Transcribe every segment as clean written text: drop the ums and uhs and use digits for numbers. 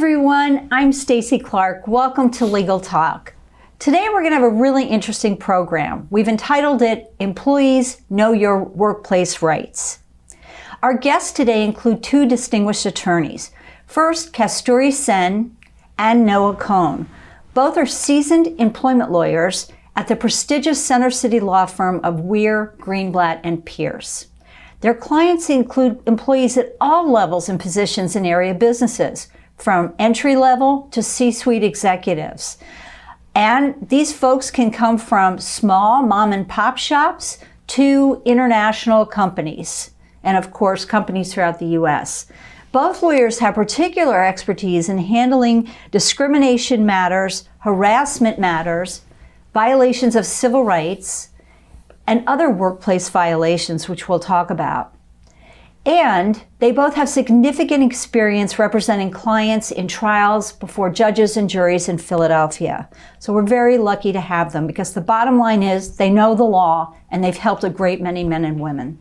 everyone, I'm Stacy Clark. Welcome to Legal Talk. Today we're going to have a really interesting program. We've entitled it, Employees Know Your Workplace Rights. Our guests today include two distinguished attorneys. First, Kasturi Sen and Noah Cohen. Both are seasoned employment lawyers at the prestigious Center City law firm of Weir Greenblatt Pierce. Their clients include employees at all levels and positions in area businesses, from entry level to C-suite executives. And these folks can come from small mom and pop shops to international companies, and of course, companies throughout the U.S. Both lawyers have particular expertise in handling discrimination matters, harassment matters, violations of civil rights, and other workplace violations, which we'll talk about. And they both have significant experience representing clients in trials before judges and juries in Philadelphia. So we're very lucky to have them because the bottom line is they know the law and they've helped a great many men and women.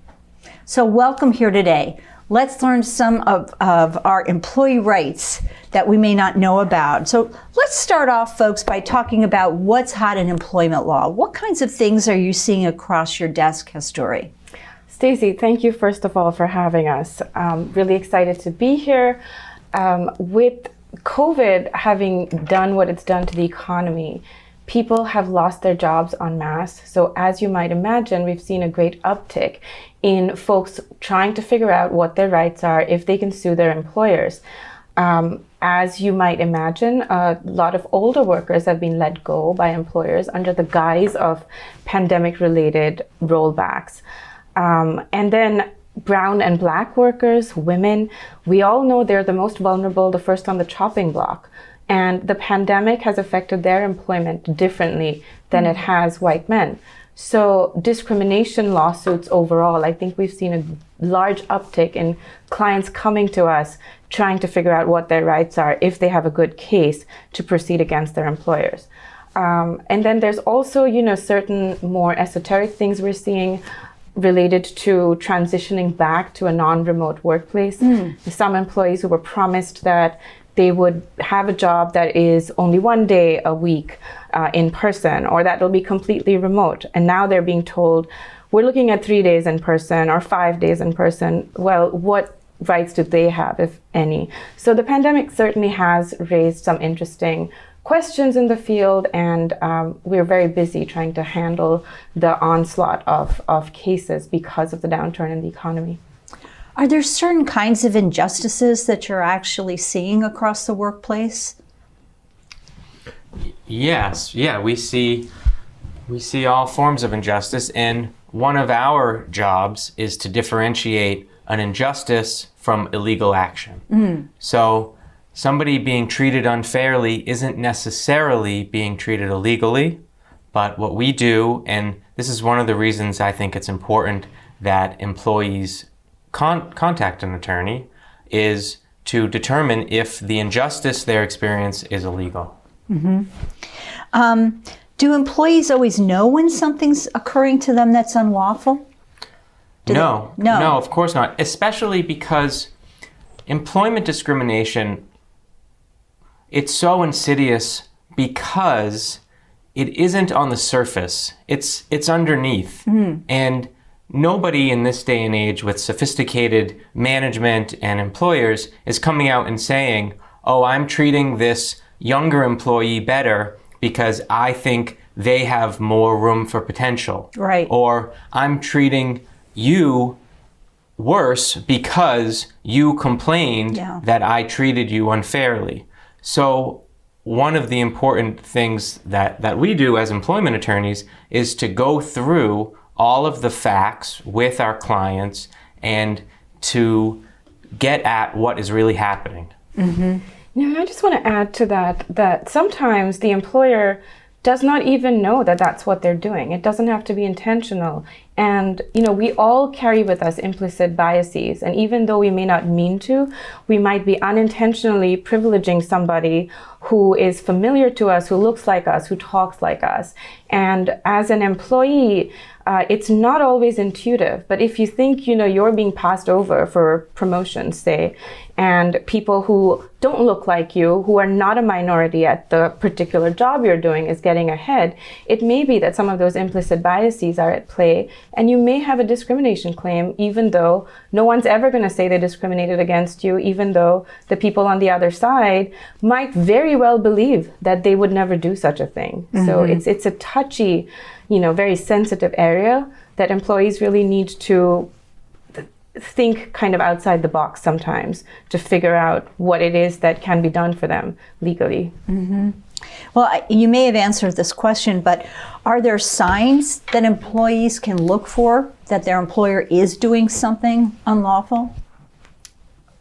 So welcome here today. Let's learn some of our employee rights that we may not know about. So let's start off, folks, by talking about what's hot in employment law. What kinds of things are you seeing across your desk, Kasturi? Stacy, thank you first of all for having us. Really excited to be here. With COVID having done what it's done to the economy, people have lost their jobs en masse. So as you might imagine, we've seen a great uptick in folks trying to figure out what their rights are if they can sue their employers. As you might imagine, a lot of older workers have been let go by employers under the guise of pandemic-related rollbacks. And then brown and black workers, women, we all know they're the most vulnerable, the first on the chopping block. And the pandemic has affected their employment differently than it has white men. So discrimination lawsuits overall, I think we've seen a large uptick in clients coming to us trying to figure out what their rights are if they have a good case to proceed against their employers. And then there's also, certain more esoteric things we're seeing related to transitioning back to a non-remote workplace. Some employees who were promised that they would have a job that is only one day a week in person, or that will be completely remote. And now they're being told, we're looking at 3 days in person or 5 days in person. Well, what rights do they have, if any? So the pandemic certainly has raised some interesting questions in the field, and we're very busy trying to handle the onslaught of cases because of the downturn in the economy. Are there certain kinds of injustices that you're actually seeing across the workplace? Yes, we see all forms of injustice, and one of our jobs is to differentiate an injustice from illegal action. So somebody being treated unfairly isn't necessarily being treated illegally, but what we do, and this is one of the reasons I think it's important that employees contact an attorney, is to determine if the injustice they experience is illegal. Do employees always know when something's occurring to them that's unlawful? No, of course not, especially because employment discrimination, it's so insidious because it isn't on the surface. It's underneath. And nobody in this day and age with sophisticated management and employers is coming out and saying, oh, I'm treating this younger employee better because I think they have more room for potential. Right. Or I'm treating you worse because you complained that I treated you unfairly. So one of the important things that we do as employment attorneys is to go through all of the facts with our clients and to get at what is really happening. I just want to add to that sometimes the employer does not even know that that's what they're doing. It doesn't have to be intentional. And, we all carry with us implicit biases. And even though we may not mean to, we might be unintentionally privileging somebody who is familiar to us, who looks like us, who talks like us. And as an employee, it's not always intuitive, but if you think, you're being passed over for promotions, say, and people who don't look like you, who are not a minority at the particular job you're doing is getting ahead, it may be that some of those implicit biases are at play, and you may have a discrimination claim, even though no one's ever going to say they discriminated against you, even though the people on the other side might very well believe that they would never do such a thing. So it's a touchy, very sensitive area that employees really need to think kind of outside the box sometimes to figure out what it is that can be done for them legally. Well, you may have answered this question, but are there signs that employees can look for that their employer is doing something unlawful?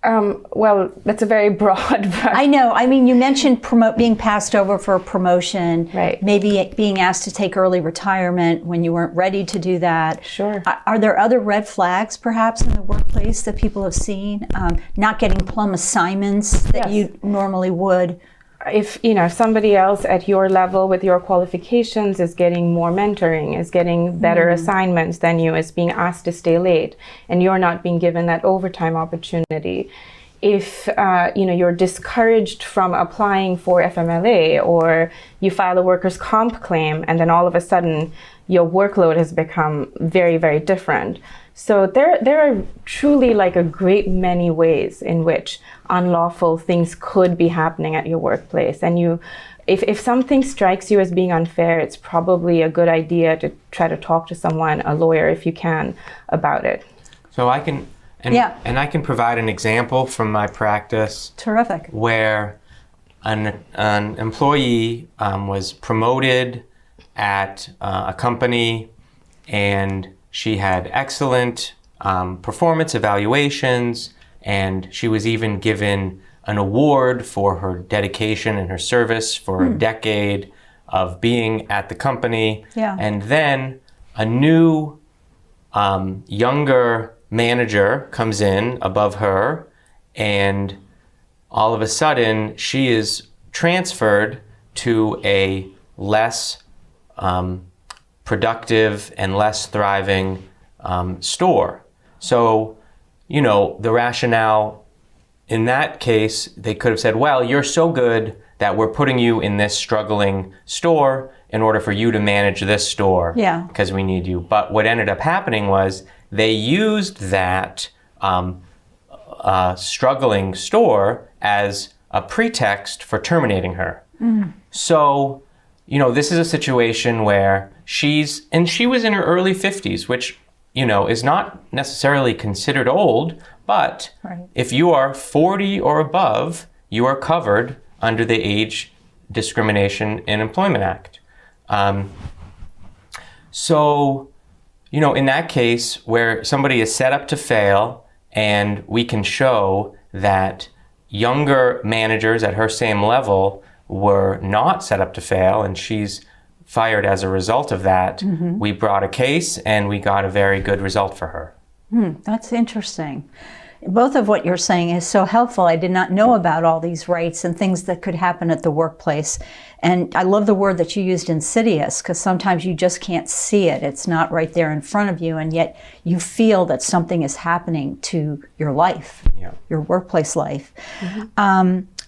Well, that's a very broad. I know. I mean, you mentioned being passed over for a promotion, right? Maybe being asked to take early retirement when you weren't ready to do that. Sure. Are there other red flags, perhaps, in the workplace that people have seen? Not getting plum assignments that you normally would. If somebody else at your level with your qualifications is getting more mentoring, is getting better assignments than you, is being asked to stay late, and you're not being given that overtime opportunity. If you're discouraged from applying for FMLA, or you file a workers' comp claim, and then all of a sudden your workload has become very, very different. So there are truly like a great many ways in which unlawful things could be happening at your workplace. And if something strikes you as being unfair, it's probably a good idea to try to talk to someone, a lawyer if you can, about it. So I can, and I can provide an example from my practice. Terrific. Where an employee was promoted at a company, and she had excellent performance evaluations, and she was even given an award for her dedication and her service for a decade of being at the company. Yeah. And then a new, younger manager comes in above her, and all of a sudden she is transferred to a less productive and less thriving store. So, the rationale in that case, they could have said, well, you're so good that we're putting you in this struggling store in order for you to manage this store because we need you. But what ended up happening was they used that struggling store as a pretext for terminating her. So, this is a situation where she was in her early 50s, which, is not necessarily considered old, but if you are 40 or above, you are covered under the Age Discrimination in Employment Act. So, in that case where somebody is set up to fail, and we can show that younger managers at her same level were not set up to fail, and she's fired as a result of that, we brought a case and we got a very good result for her. That's interesting. Both of what you're saying is so helpful. I did not know about all these rights and things that could happen at the workplace. And I love the word that you used, insidious, because sometimes you just can't see it. It's not right there in front of you, and yet you feel that something is happening to your life, your workplace life.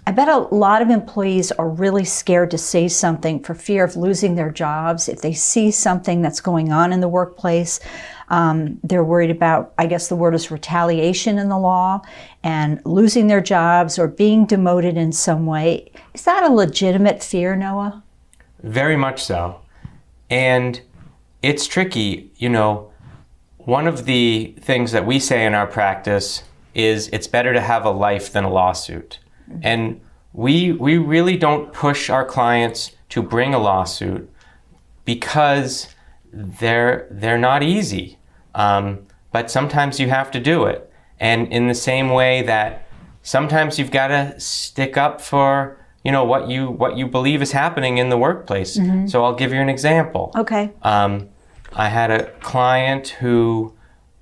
I bet a lot of employees are really scared to say something for fear of losing their jobs. If they see something that's going on in the workplace, they're worried about, I guess the word is retaliation in the law, and losing their jobs or being demoted in some way. Is that a legitimate fear, Noah? Very much so. And it's tricky. One of the things that we say in our practice is it's better to have a life than a lawsuit. And we really don't push our clients to bring a lawsuit because they're not easy. But sometimes you have to do it. And in the same way that sometimes you've got to stick up for, what you believe is happening in the workplace. So I'll give you an example. Okay. I had a client who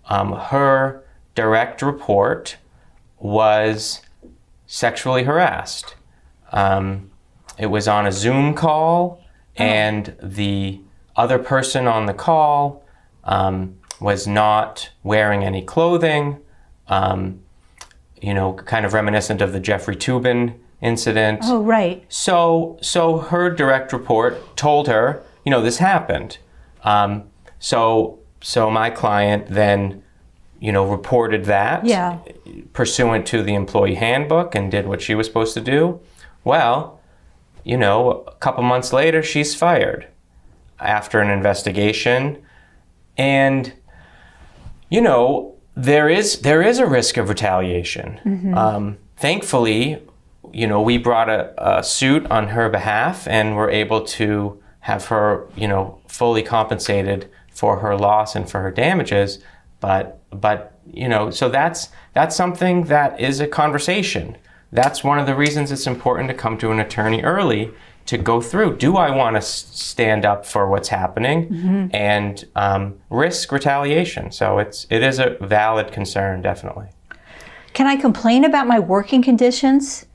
her direct report was sexually harassed. It was on a Zoom call, and the other person on the call was not wearing any clothing, kind of reminiscent of the Jeffrey Toobin incident. Oh, right. So her direct report told her, this happened. So my client then, reported that pursuant to the employee handbook and did what she was supposed to do. Well, a couple months later, she's fired after an investigation. And, there is a risk of retaliation. Mm-hmm. Thankfully, we brought a suit on her behalf and were able to have her, fully compensated for her loss and for her damages. But so that's something that is a conversation. That's one of the reasons it's important to come to an attorney early to go through. Do I want to stand up for what's happening and risk retaliation? So it is a valid concern, definitely. Can I complain about my working conditions?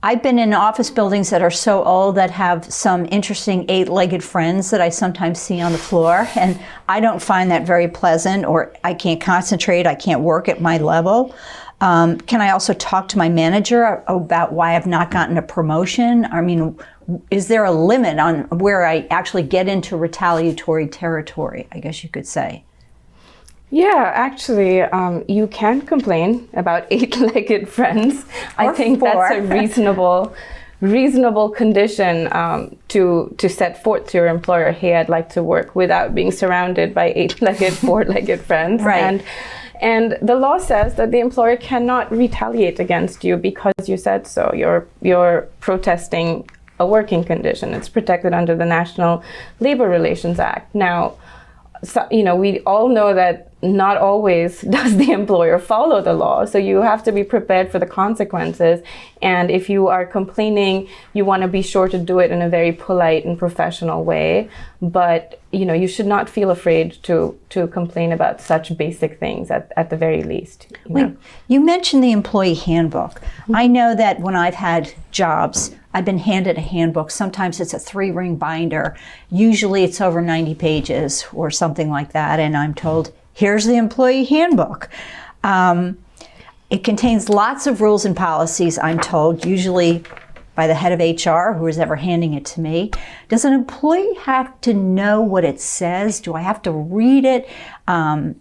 I've been in office buildings that are so old that have some interesting 8-legged friends that I sometimes see on the floor, and I don't find that very pleasant, or I can't concentrate, I can't work at my level. Can I also talk to my manager about why I've not gotten a promotion? I mean, is there a limit on where I actually get into retaliatory territory, I guess you could say? Yeah, actually, you can complain about 8-legged friends. I think that's a reasonable condition to set forth to your employer. Hey, I'd like to work without being surrounded by 8-legged, 4-legged friends. Right. And the law says that the employer cannot retaliate against you because you said so. You're protesting a working condition. It's protected under the National Labor Relations Act. Now, we all know that not always does the employer follow the law, so you have to be prepared for the consequences. And if you are complaining, you want to be sure to do it in a very polite and professional way. But you should not feel afraid to complain about such basic things at the very least. You mentioned the employee handbook. I know that when I've had jobs, I've been handed a handbook. Sometimes it's a 3-ring binder. Usually it's over 90 pages or something like that. And I'm told, here's the employee handbook. It contains lots of rules and policies, I'm told, usually by the head of HR, who is ever handing it to me. Does an employee have to know what it says? Do I have to read it? Do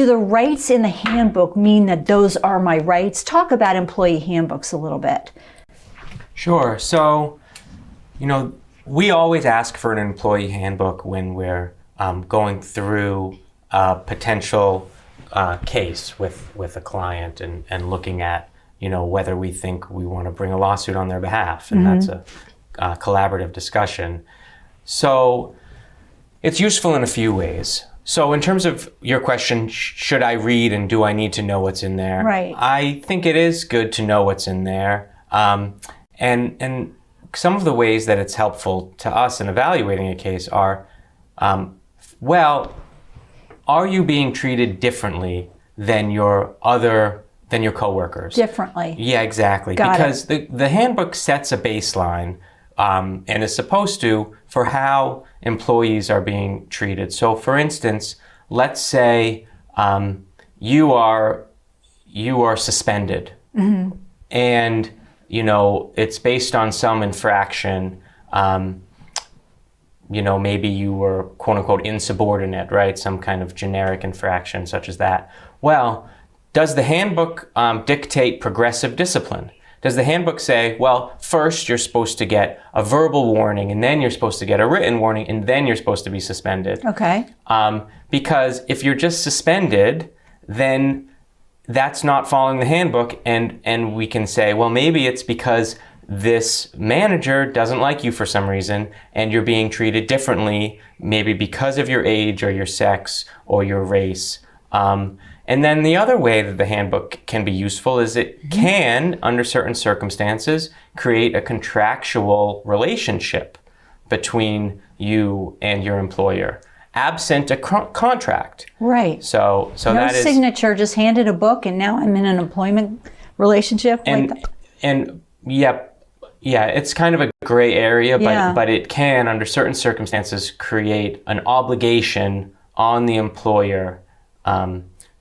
the rights in the handbook mean that those are my rights? Talk about employee handbooks a little bit. Sure. So, we always ask for an employee handbook when we're going through a potential case with a client and looking at, whether we think we want to bring a lawsuit on their behalf. And that's a collaborative discussion. So it's useful in a few ways. So in terms of your question, should I read and do I need to know what's in there? Right. I think it is good to know what's in there. And some of the ways that it's helpful to us in evaluating a case are, are you being treated differently than your coworkers? Differently. Yeah, exactly. Because the handbook sets a baseline and is supposed to for how employees are being treated. So for instance, let's say you are suspended and it's based on some infraction. Maybe you were quote unquote insubordinate, right? Some kind of generic infraction such as that. Well, does the handbook dictate progressive discipline? Does the handbook say, well, first you're supposed to get a verbal warning and then you're supposed to get a written warning and then you're supposed to be suspended? Okay. Because if you're just suspended, then that's not following the handbook, and we can say, well, maybe it's because this manager doesn't like you for some reason and you're being treated differently, maybe because of your age or your sex or your race. And then the other way that the handbook can be useful is it can, under certain circumstances, create a contractual relationship between you and your employer, absent a contract. Right. So no that is signature, just handed a book and now I'm in an employment relationship. And yeah, it's kind of a gray area, but it can, under certain circumstances, create an obligation on the employer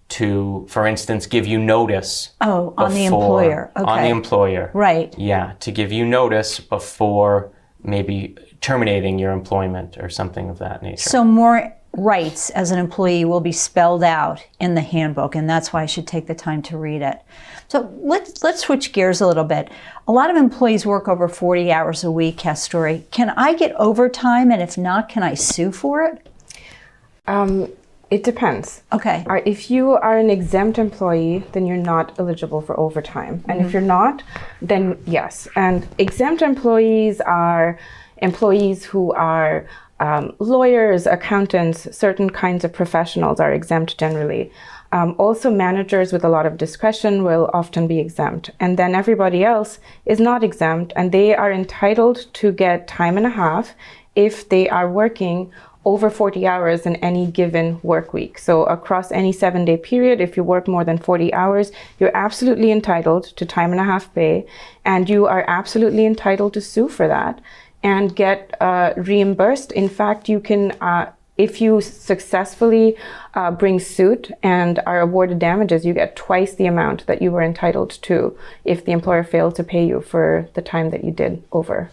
to, for instance, give you notice. Oh, on the employer. Okay. On the employer. Right. Yeah, to give you notice before maybe terminating your employment or something of that nature. So more rights as an employee will be spelled out in the handbook, and that's why I should take the time to read it. So let's switch gears a little bit. A lot of employees work over 40 hours a week, Kasturi. Can I get overtime, and if not, can I sue for it? It depends. Okay. If you are an exempt employee, then you're not eligible for overtime. And if you're not, then yes. And exempt employees are employees who are lawyers, accountants, certain kinds of professionals are exempt generally. Also, managers with a lot of discretion will often be exempt. And then everybody else is not exempt, and they are entitled to get time and a half if they are working over 40 hours in any given work week. So across any 7-day period, if you work more than 40 hours, you're absolutely entitled to time and a half pay, and you are absolutely entitled to sue for that and get reimbursed. In fact, you can, if you successfully bring suit and are awarded damages, you get twice the amount that you were entitled to if the employer failed to pay you for the time that you did over.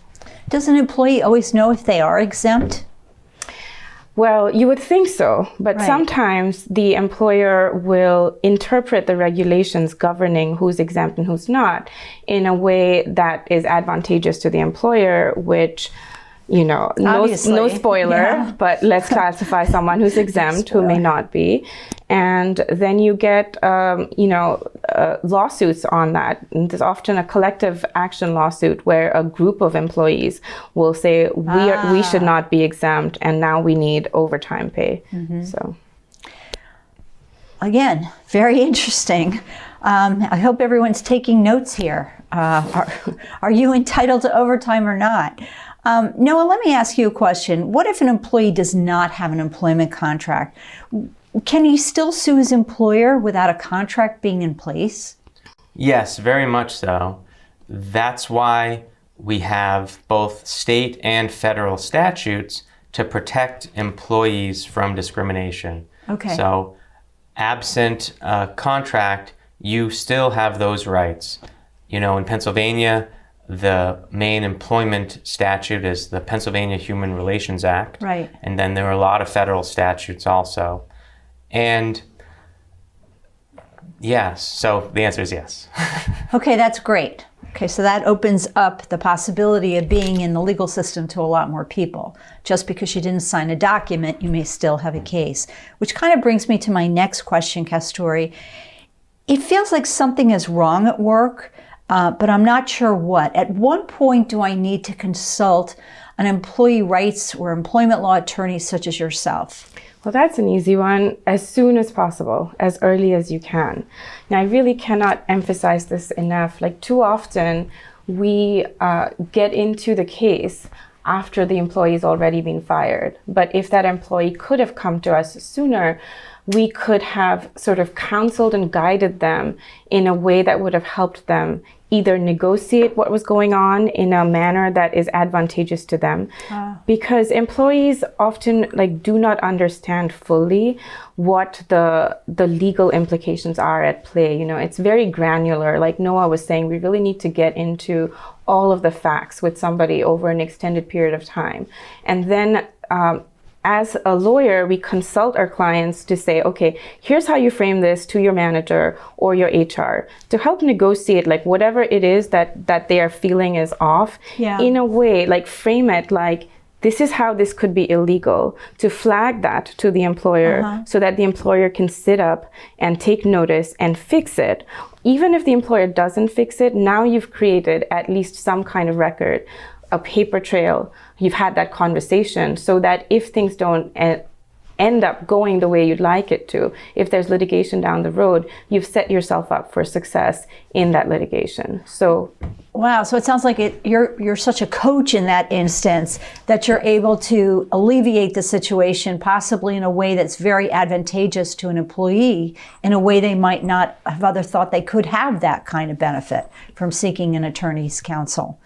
Does an employee always know if they are exempt? Well, you would think so, but sometimes the employer will interpret the regulations governing who's exempt and who's not in a way that is advantageous to the employer, which, you know, no spoiler, but let's classify someone who's exempt who may not be. And then you get, lawsuits on that. And there's often a collective action lawsuit where a group of employees will say, we should not be exempt, and now we need overtime pay. So, again, very interesting. I hope everyone's taking notes here. Are you entitled to overtime or not? Noah, let me ask you a question. What if an employee does not have an employment contract? Can he still sue his employer without a contract being in place? Yes, very much so. That's why we have both state and federal statutes to protect employees from discrimination. Okay. So, absent a contract, you still have those rights. You know, in Pennsylvania, the main employment statute is the Pennsylvania Human Relations Act. Right. And then there are a lot of federal statutes also. And yes, so the answer is yes. Okay, that's great. Okay, so that opens up the possibility of being in the legal system to a lot more people. Just because you didn't sign a document, you may still have a case. Which kind of brings me to my next question, Kasturi. It feels like something is wrong at work, but I'm not sure what. At what point do I need to consult an employee rights or employment law attorney such as yourself? Well, that's an easy one. As soon as possible, as early as you can. Now, I really cannot emphasize this enough. Like, too often, we get into the case after the employee's already been fired. But if that employee could have come to us sooner, we could have sort of counseled and guided them in a way that would have helped them either negotiate what was going on in a manner that is advantageous to them. Because employees often do not understand fully what the legal implications are at play. You know, it's very granular. Like Noah was saying, we really need to get into all of the facts with somebody over an extended period of time. And then as a lawyer, we consult our clients to say, okay, here's how you frame this to your manager or your HR to help negotiate whatever it is that they are feeling is off in a way, frame it like, this is how this could be illegal, to flag that to the employer so that the employer can sit up and take notice and fix it. Even if the employer doesn't fix it, now you've created at least some kind of record, a paper trail. You've had that conversation so that if things don't end up going the way you'd like it to, if there's litigation down the road, you've set yourself up for success in that litigation. So wow, so it sounds like you're such a coach in that instance that you're able to alleviate the situation possibly in a way that's very advantageous to an employee, in a way they might not have other thought they could have that kind of benefit from seeking an attorney's counsel.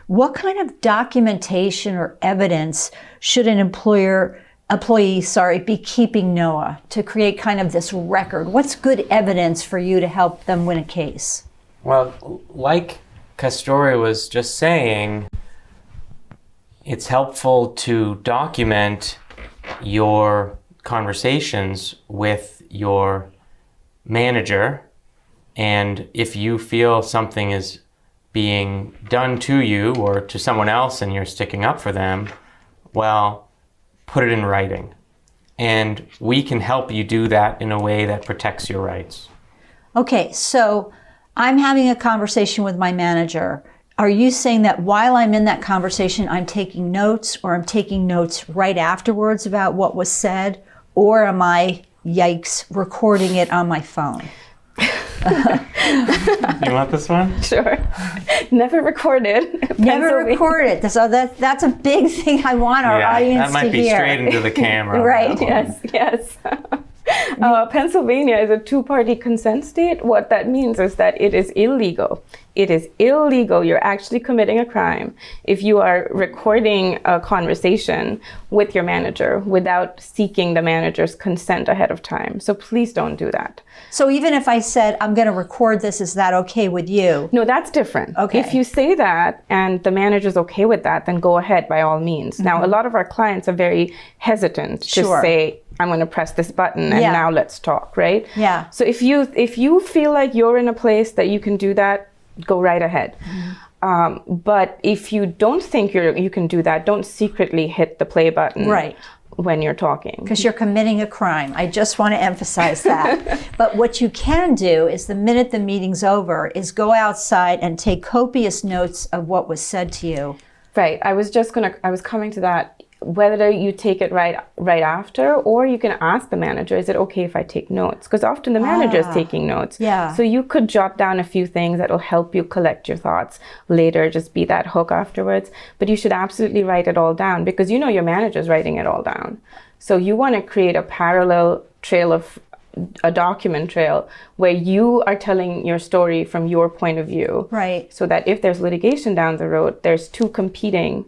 What kind of documentation or evidence should an employee be keeping, Noah, to create kind of this record? What's good evidence for you to help them win a case? Well, like Kasturi was just saying, it's helpful to document your conversations with your manager, and if you feel something is being done to you or to someone else and you're sticking up for them, well, put it in writing. And we can help you do that in a way that protects your rights. Okay, so I'm having a conversation with my manager. Are you saying that while I'm in that conversation, I'm taking notes, or I'm taking notes right afterwards about what was said? Or am I, yikes, recording it on my phone? You want this one? sure. Never recorded. Never recorded. So that's a big thing I want our audience to hear. That might be straight into the camera. Right. Yes. Pennsylvania is a two-party consent state. What that means is that it is illegal. It is illegal. You're actually committing a crime if you are recording a conversation with your manager without seeking the manager's consent ahead of time. So please don't do that. So even if I said, I'm going to record this, is that okay with you? No, that's different. Okay. If you say that and the manager's okay with that, then go ahead by all means. Mm-hmm. Now, a lot of our clients are very hesitant to say, I'm going to press this button and now let's talk, right? Yeah. So if you feel like you're in a place that you can do that, go right ahead. Mm-hmm. But if you don't think you can do that, don't secretly hit the play button when you're talking. Because you're committing a crime. I just want to emphasize that. But what you can do is, the minute the meeting's over, is go outside and take copious notes of what was said to you. Right. I was coming to that. Whether you take it right after, or you can ask the manager, is it okay if I take notes? Because often the manager is taking notes. Yeah. So you could jot down a few things that will help you collect your thoughts later, just be that hook afterwards. But you should absolutely write it all down, because you know your manager's writing it all down. So you want to create a parallel trail of a document trail where you are telling your story from your point of view. Right. So that if there's litigation down the road, there's two competing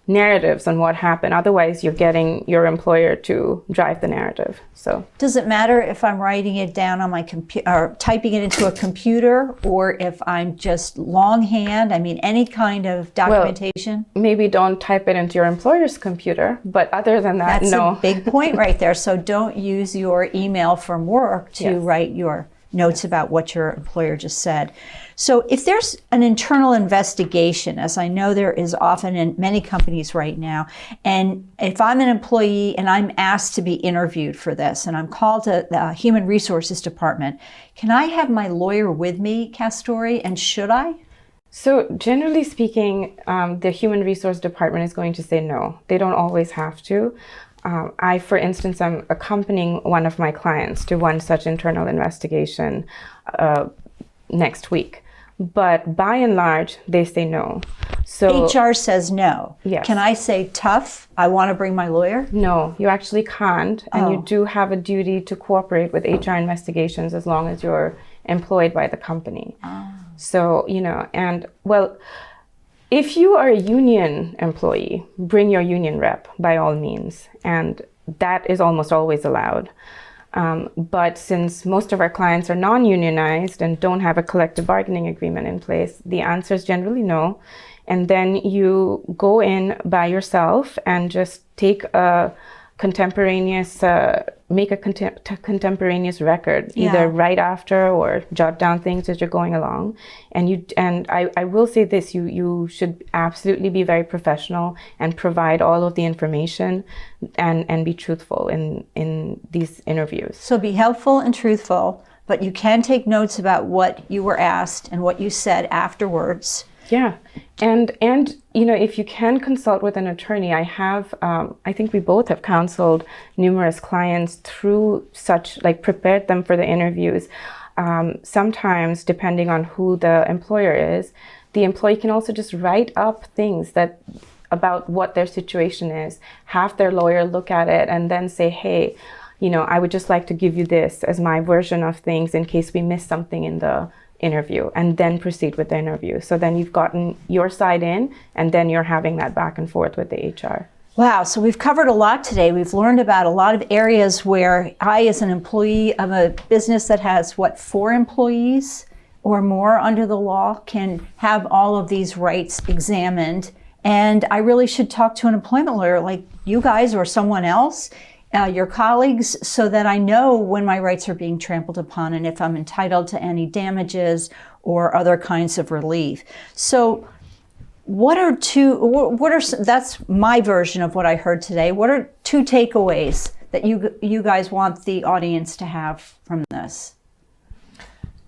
narratives on what happened. Otherwise, you're getting your employer to drive the narrative. So does it matter if I'm writing it down on my computer or typing it into a computer, or if I'm just longhand? I mean, any kind of documentation? Well, maybe don't type it into your employer's computer, but other than that, that's no. a big point right there. So don't use your email from work to write your notes about what your employer just said. So if there's an internal investigation, as I know there is often in many companies right now, and if I'm an employee and I'm asked to be interviewed for this, and I'm called to the Human Resources Department, can I have my lawyer with me, Kasturi, and should I? So generally speaking, the Human Resource Department is going to say no. They don't always have to. I, for instance, am accompanying one of my clients to one such internal investigation next week. But by and large, they say no. So HR says no. Yes. Can I say, tough, I want to bring my lawyer? No, you actually can't. And you do have a duty to cooperate with HR investigations as long as you're employed by the company. So, and well, if you are a union employee, bring your union rep by all means. And that is almost always allowed. But since most of our clients are non-unionized and don't have a collective bargaining agreement in place, the answer is generally no. And then you go in by yourself and just take a contemporaneous, make a contemporaneous record, either right after or jot down things as you're going along. And I will say this, you should absolutely be very professional and provide all of the information and be truthful in these interviews. So be helpful and truthful, but you can take notes about what you were asked and what you said afterwards. Yeah, and if you can consult with an attorney, I think we both have counseled numerous clients through such, like prepared them for the interviews. Sometimes, depending on who the employer is, the employee can also just write up things about what their situation is, have their lawyer look at it, and then say, hey, I would just like to give you this as my version of things in case we miss something in the interview, and then proceed with the interview. So then you've gotten your side in, and then you're having that back and forth with the HR. Wow, so we've covered a lot today. We've learned about a lot of areas where I, as an employee of a business that has, 4 employees or more under the law, can have all of these rights examined. And I really should talk to an employment lawyer like you guys or someone else, your colleagues, so that I know when my rights are being trampled upon and if I'm entitled to any damages or other kinds of relief. So that's my version of what I heard today. What are 2 takeaways that you guys want the audience to have from this?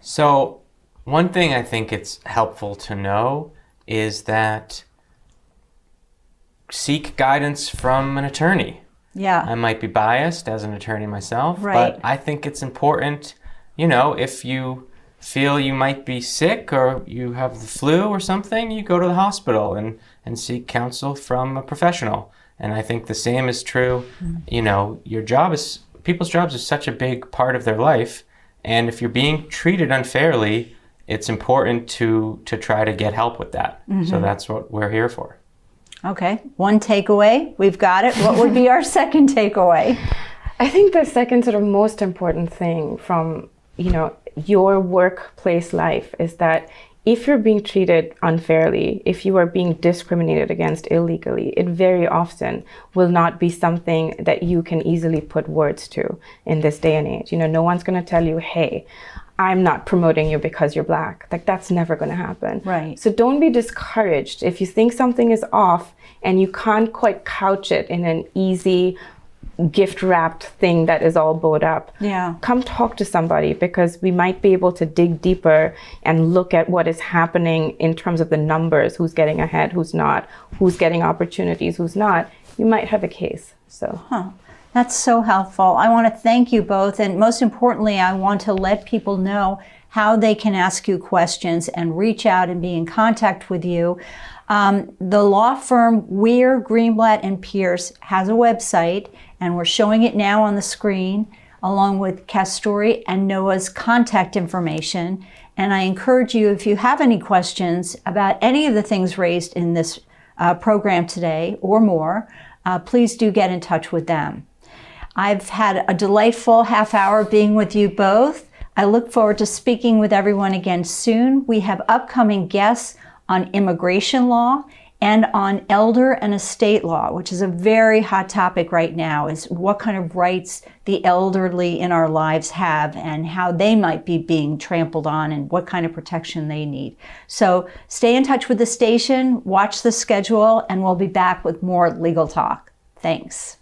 So one thing I think it's helpful to know is that seek guidance from an attorney. Yeah. I might be biased as an attorney myself, right. But I think it's important, if you feel you might be sick or you have the flu or something, you go to the hospital and seek counsel from a professional. And I think the same is true. People's jobs is such a big part of their life. And if you're being treated unfairly, it's important to try to get help with that. Mm-hmm. So that's what we're here for. Okay, 1 takeaway, we've got it. What would be our second takeaway? I think the second sort of most important thing from, your workplace life is that if you're being treated unfairly, if you are being discriminated against illegally, it very often will not be something that you can easily put words to in this day and age. No one's going to tell you, hey, I'm not promoting you because you're Black. Like, that's never going to happen. Right. So don't be discouraged if you think something is off and you can't quite couch it in an easy, gift-wrapped thing that is all bowed up. Yeah. Come talk to somebody, because we might be able to dig deeper and look at what is happening in terms of the numbers, who's getting ahead, who's not, who's getting opportunities, who's not. You might have a case. So. That's so helpful. I want to thank you both. And most importantly, I want to let people know how they can ask you questions and reach out and be in contact with you. The law firm Weir Greenblatt Pierce has a website, and we're showing it now on the screen, along with Kasturi and Noah's contact information. And I encourage you, if you have any questions about any of the things raised in this program today or more, please do get in touch with them. I've had a delightful half hour being with you both. I look forward to speaking with everyone again soon. We have upcoming guests on immigration law and on elder and estate law, which is a very hot topic right now, is what kind of rights the elderly in our lives have and how they might be being trampled on and what kind of protection they need. So stay in touch with the station, watch the schedule, and we'll be back with more legal talk. Thanks.